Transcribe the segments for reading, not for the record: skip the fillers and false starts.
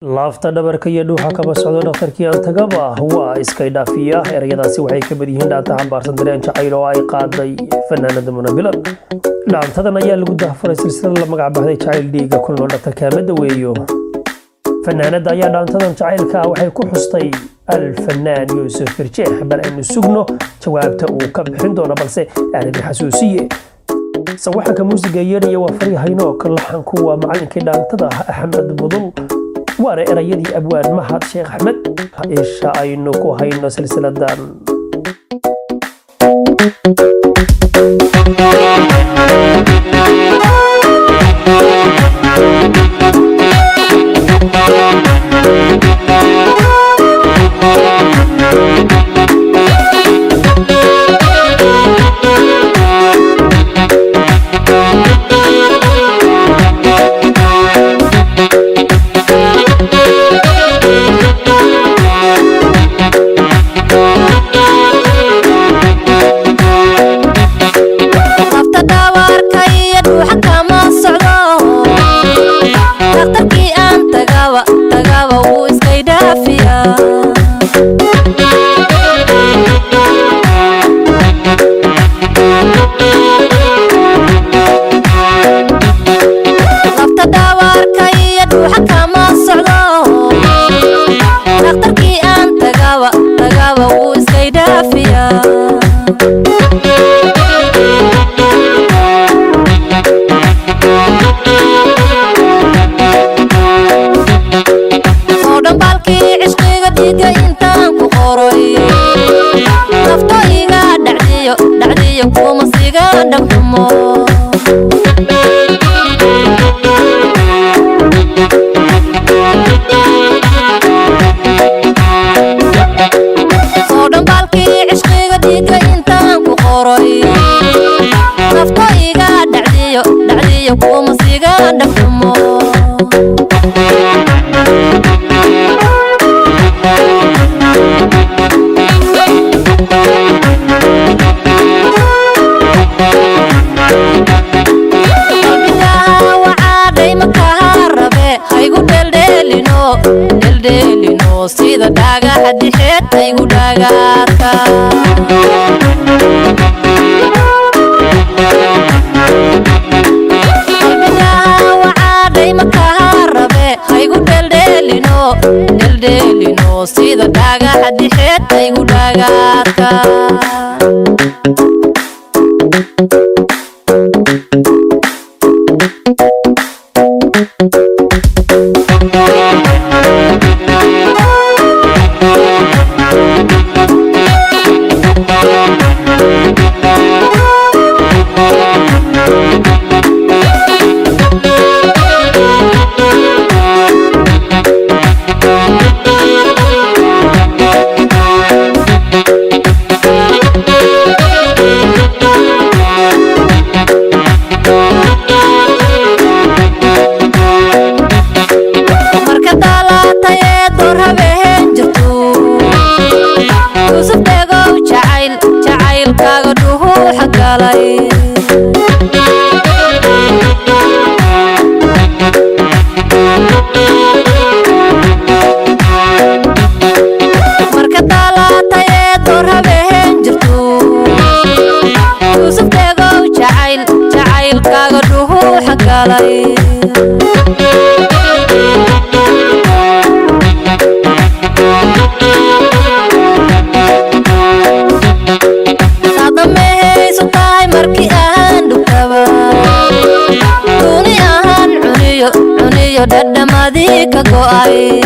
laafta dhabarka iyo dhuuxa kaba socdo dhakhtarkii aan tagaba waa iska dhaafiya erayadaasi waxay ka mid yihiin dhaanta xambaarsan dareen jacayl oo ay qaaday fanaanada Munabilan dhaantadan ayaa lagu dahfuray silsilad la magac baxday jacayl dhiiga ku nool dhakhtarka Madaweeyo fanaanada ayaa dhaantadan jacaylka waxay ku xustay الفنان يوسف فرجيح بل أنه سجنه جوابته وكبحين دونه بلسه يعني بحسوسية سواحة كموسيقى يري وفري هينو كل حنكوا معلن كده انتظر أحمد بضل وراء ريدي أبوان مهد شيخ أحمد إيش عينكو هينو سلسلة دان sida dhaga hadixeed ay u dhagaata qalbiga wacaaday makaharabe haygu deldelino sida dhaga hadixeed ay u dhagaata dadhamadii ka go'ay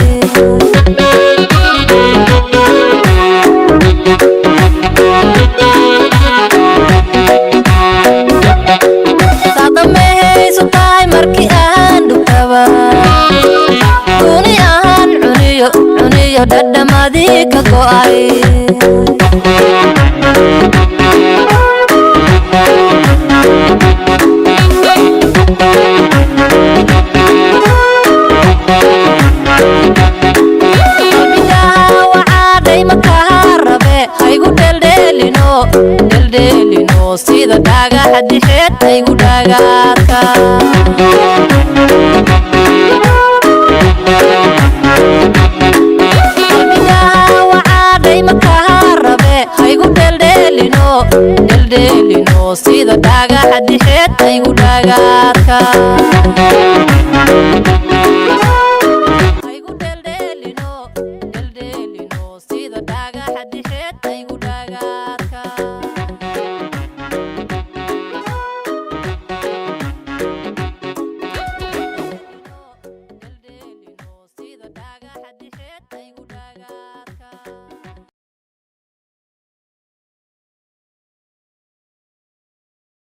sadamehaysu tahay markii aan dhugtaba duuni ahaan cuniyo dadhamadii ka go'ay deldelino sida dhaga hadixeed ay u dhagaata sida dhagaxa dhixeed aygu dhagaadka aygu dheldheelino sida dhagaxa dhixeed aygu